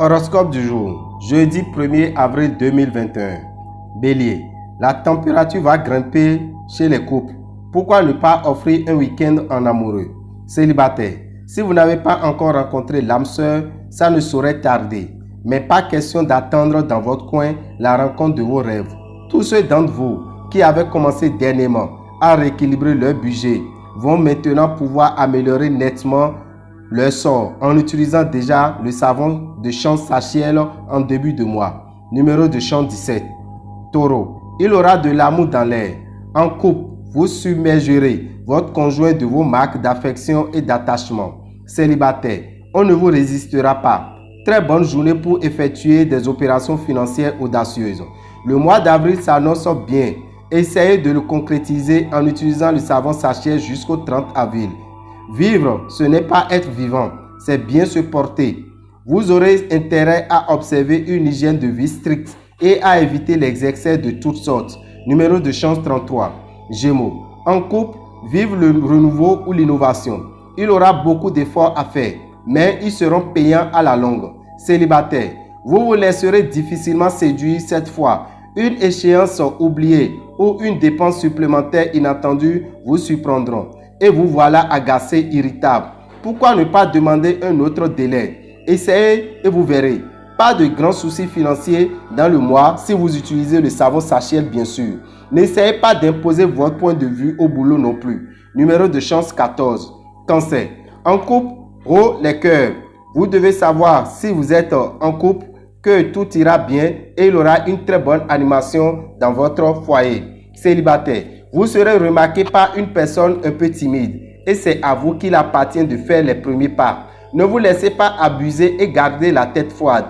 Horoscope du jour, jeudi 1er avril 2021. Bélier, la température va grimper chez les couples. Pourquoi ne pas offrir un week-end en amoureux? Célibataire, si vous n'avez pas encore rencontré l'âme sœur, ça ne saurait tarder. Mais pas question d'attendre dans votre coin la rencontre de vos rêves. Tous ceux d'entre vous qui avaient commencé dernièrement à rééquilibrer leur budget vont maintenant pouvoir améliorer nettement leur sort en utilisant déjà le savon de chance Sachiel en début de mois. Numéro de chance 17. Taureau, il aura de l'amour dans l'air. En couple, vous submergerez votre conjoint de vos marques d'affection et d'attachement. Célibataire, on ne vous résistera pas. Très bonne journée pour effectuer des opérations financières audacieuses. Le mois d'avril s'annonce bien. Essayez de le concrétiser en utilisant le savon Sachiel jusqu'au 30 avril. Vivre, ce n'est pas être vivant, c'est bien se porter. Vous aurez intérêt à observer une hygiène de vie stricte et à éviter les excès de toutes sortes. Numéro de chance 33. Gémeaux, en couple, vive le renouveau ou l'innovation. Il aura beaucoup d'efforts à faire, mais ils seront payants à la longue. Célibataire, vous vous laisserez difficilement séduire cette fois. Une échéance oubliée ou une dépense supplémentaire inattendue vous surprendront. Et vous voilà agacé, irritable. Pourquoi ne pas demander un autre délai? Essayez et vous verrez. Pas de grands soucis financiers dans le mois si vous utilisez le savon Sachiel bien sûr. N'essayez pas d'imposer votre point de vue au boulot non plus. Numéro de chance 14. Cancer. En couple, haut les cœurs. Vous devez savoir si vous êtes en couple que tout ira bien et il y aura une très bonne animation dans votre foyer. Célibataire. Vous serez remarqué par une personne un peu timide et c'est à vous qu'il appartient de faire les premiers pas. Ne vous laissez pas abuser et gardez la tête froide.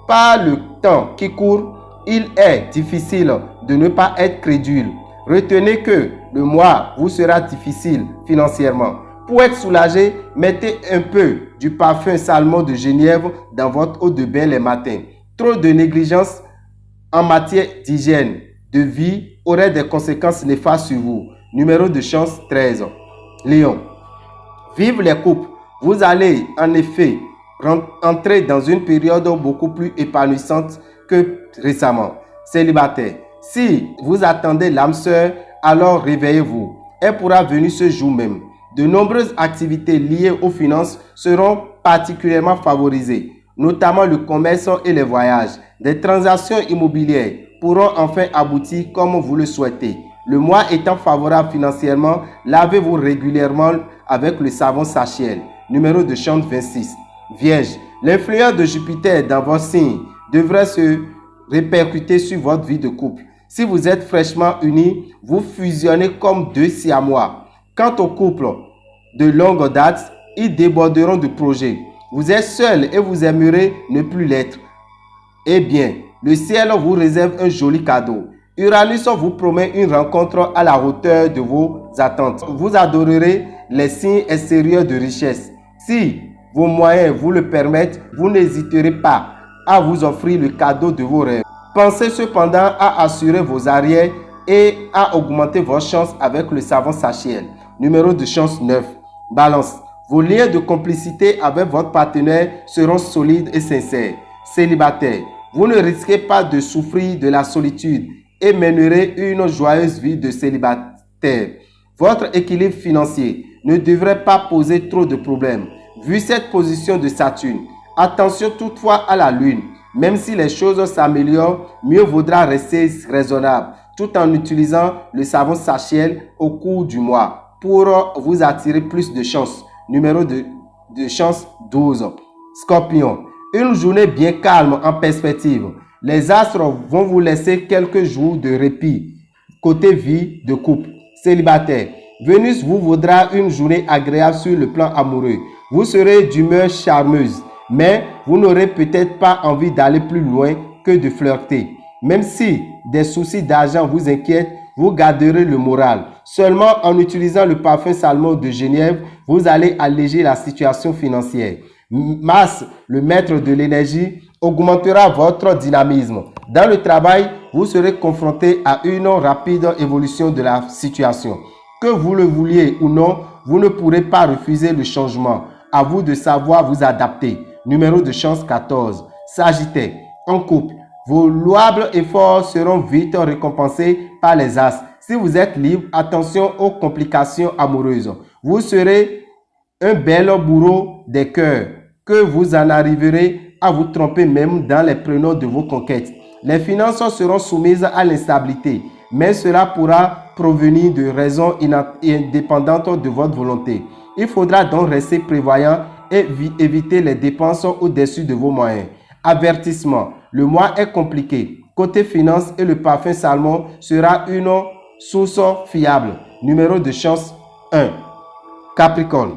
Par le temps qui court, il est difficile de ne pas être crédule. Retenez que le mois vous sera difficile financièrement. Pour être soulagé, mettez un peu du parfum Salmon de Genièvre dans votre eau de bain les matins. Trop de négligence en matière d'hygiène de vie aurait des conséquences néfastes sur vous. Numéro de chance 13. Lion. Vive les couples. Vous allez en effet entrer dans une période beaucoup plus épanouissante que récemment. Célibataire. Si vous attendez l'âme sœur, alors réveillez-vous. Elle pourra venir ce jour même. De nombreuses activités liées aux finances seront particulièrement favorisées, notamment le commerce et les voyages. Des transactions immobilières pourront enfin aboutir comme vous le souhaitez. Le mois étant favorable financièrement, lavez-vous régulièrement avec le savon Sachiel. Numéro de chance 26. Vierge, l'influence de Jupiter dans votre signe devrait se répercuter sur votre vie de couple. Si vous êtes fraîchement unis, vous fusionnez comme deux siamois. Quant au couple de longue date, ils déborderont de projets. Vous êtes seul et vous aimerez ne plus l'être. Eh bien, le ciel vous réserve un joli cadeau. Uranus vous promet une rencontre à la hauteur de vos attentes. Vous adorerez les signes extérieurs de richesse. Si vos moyens vous le permettent, vous n'hésiterez pas à vous offrir le cadeau de vos rêves. Pensez cependant à assurer vos arrières et à augmenter vos chances avec le savon Sachiel. Numéro de chance 9. Balance. Vos liens de complicité avec votre partenaire seront solides et sincères. Célibataire. Vous ne risquez pas de souffrir de la solitude et mènerez une joyeuse vie de célibataire. Votre équilibre financier ne devrait pas poser trop de problèmes. Vu cette position de Saturne, attention toutefois à la Lune. Même si les choses s'améliorent, mieux vaudra rester raisonnable tout en utilisant le savon Sachiel au cours du mois pour vous attirer plus de chance. Numéro de chance 12. Scorpion. Une journée bien calme en perspective. Les astres vont vous laisser quelques jours de répit. Côté vie de couple. Célibataire. Vénus vous vaudra une journée agréable sur le plan amoureux. Vous serez d'humeur charmeuse, mais vous n'aurez peut-être pas envie d'aller plus loin que de flirter. Même si des soucis d'argent vous inquiètent, vous garderez le moral. Seulement en utilisant le parfum Salmon de Genièvre, vous allez alléger la situation financière. Mars, le maître de l'énergie, augmentera votre dynamisme. Dans le travail, vous serez confronté à une rapide évolution de la situation. Que vous le vouliez ou non, vous ne pourrez pas refuser le changement. À vous de savoir vous adapter. Numéro de chance 14. Sagittaire, en couple, vos louables efforts seront vite récompensés par les As. Si vous êtes libre, attention aux complications amoureuses. Vous serez un bel bourreau des cœurs, que vous en arriverez à vous tromper même dans les prénoms de vos conquêtes. Les finances seront soumises à l'instabilité, mais cela pourra provenir de raisons indépendantes de votre volonté. Il faudra donc rester prévoyant et éviter les dépenses au-dessus de vos moyens. Avertissement, le mois est compliqué. Côté finance, et le parfum Salmon sera une source fiable. Numéro de chance 1. Capricorne.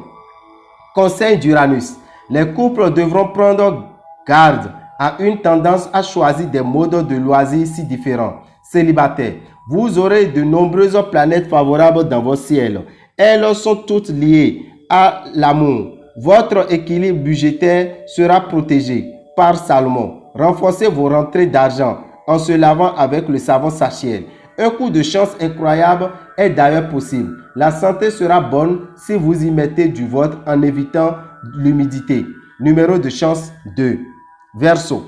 Conseil d'Uranus. Les couples devront prendre garde à une tendance à choisir des modes de loisirs si différents. Célibataire. Vous aurez de nombreuses planètes favorables dans vos ciels. Elles sont toutes liées à l'amour. Votre équilibre budgétaire sera protégé par Salomon. Renforcez vos rentrées d'argent en se lavant avec le savon Sachiel. Un coup de chance incroyable est d'ailleurs possible. La santé sera bonne si vous y mettez du vôtre en évitant l'humidité. Numéro de chance 2. Verseau.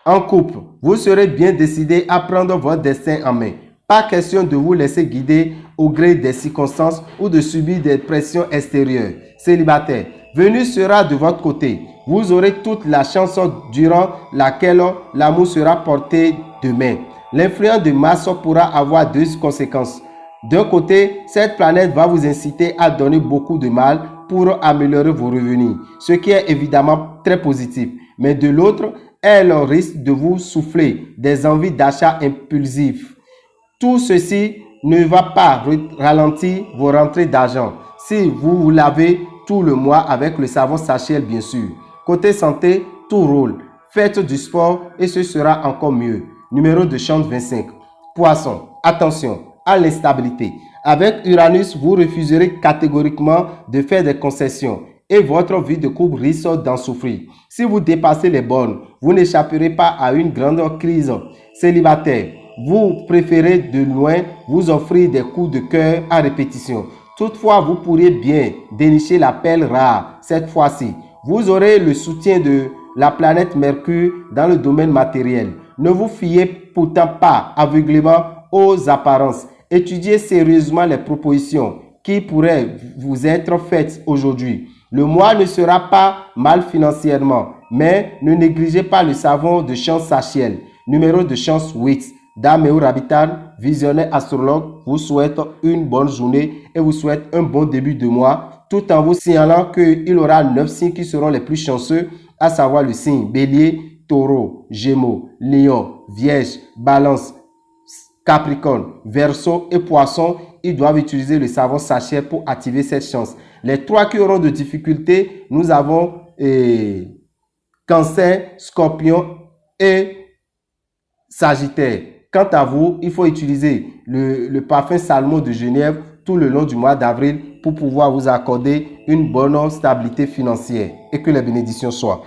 En couple, vous serez bien décidé à prendre votre destin en main. Pas question de vous laisser guider au gré des circonstances ou de subir des pressions extérieures. Célibataire, Vénus sera de votre côté. Vous aurez toute la chance durant laquelle l'amour sera porté de main. L'influence de Mars pourra avoir deux conséquences. D'un côté, cette planète va vous inciter à donner beaucoup de mal pour améliorer vos revenus, ce qui est évidemment très positif. Mais de l'autre, elle risque de vous souffler des envies d'achat impulsifs. Tout ceci ne va pas ralentir vos rentrées d'argent si vous vous lavez tout le mois avec le savon Sachiel bien sûr. Côté santé, tout roule. Faites du sport et ce sera encore mieux. Numéro de chance 25. Poisson, attention à l'instabilité. Avec Uranus, vous refuserez catégoriquement de faire des concessions et votre vie de couple risque d'en souffrir. Si vous dépassez les bornes, vous n'échapperez pas à une grande crise. Célibataire, vous préférez de loin vous offrir des coups de cœur à répétition. Toutefois, vous pourriez bien dénicher la perle rare cette fois-ci. Vous aurez le soutien de la planète Mercure dans le domaine matériel. Ne vous fiez pourtant pas aveuglément aux apparences. Étudiez sérieusement les propositions qui pourraient vous être faites aujourd'hui. Le mois ne sera pas mal financièrement, mais ne négligez pas le savon de chance Sachiel. Numéro de chance 8. Dame Rabitan, visionnaire astrologue, vous souhaite une bonne journée et vous souhaite un bon début de mois, tout en vous signalant qu'il y aura 9 signes qui seront les plus chanceux, à savoir le signe Bélier, Taureau, Gémeaux, Lion, Vierge, Balance, Capricorne, Verseau et Poisson. Ils doivent utiliser le savon Sachiel pour activer cette chance. Les trois qui auront de difficultés, nous avons Cancer, Scorpion et Sagittaire. Quant à vous, il faut utiliser le parfum Salmon de Genève tout le long du mois d'avril pour pouvoir vous accorder une bonne stabilité financière et que les bénédictions soient.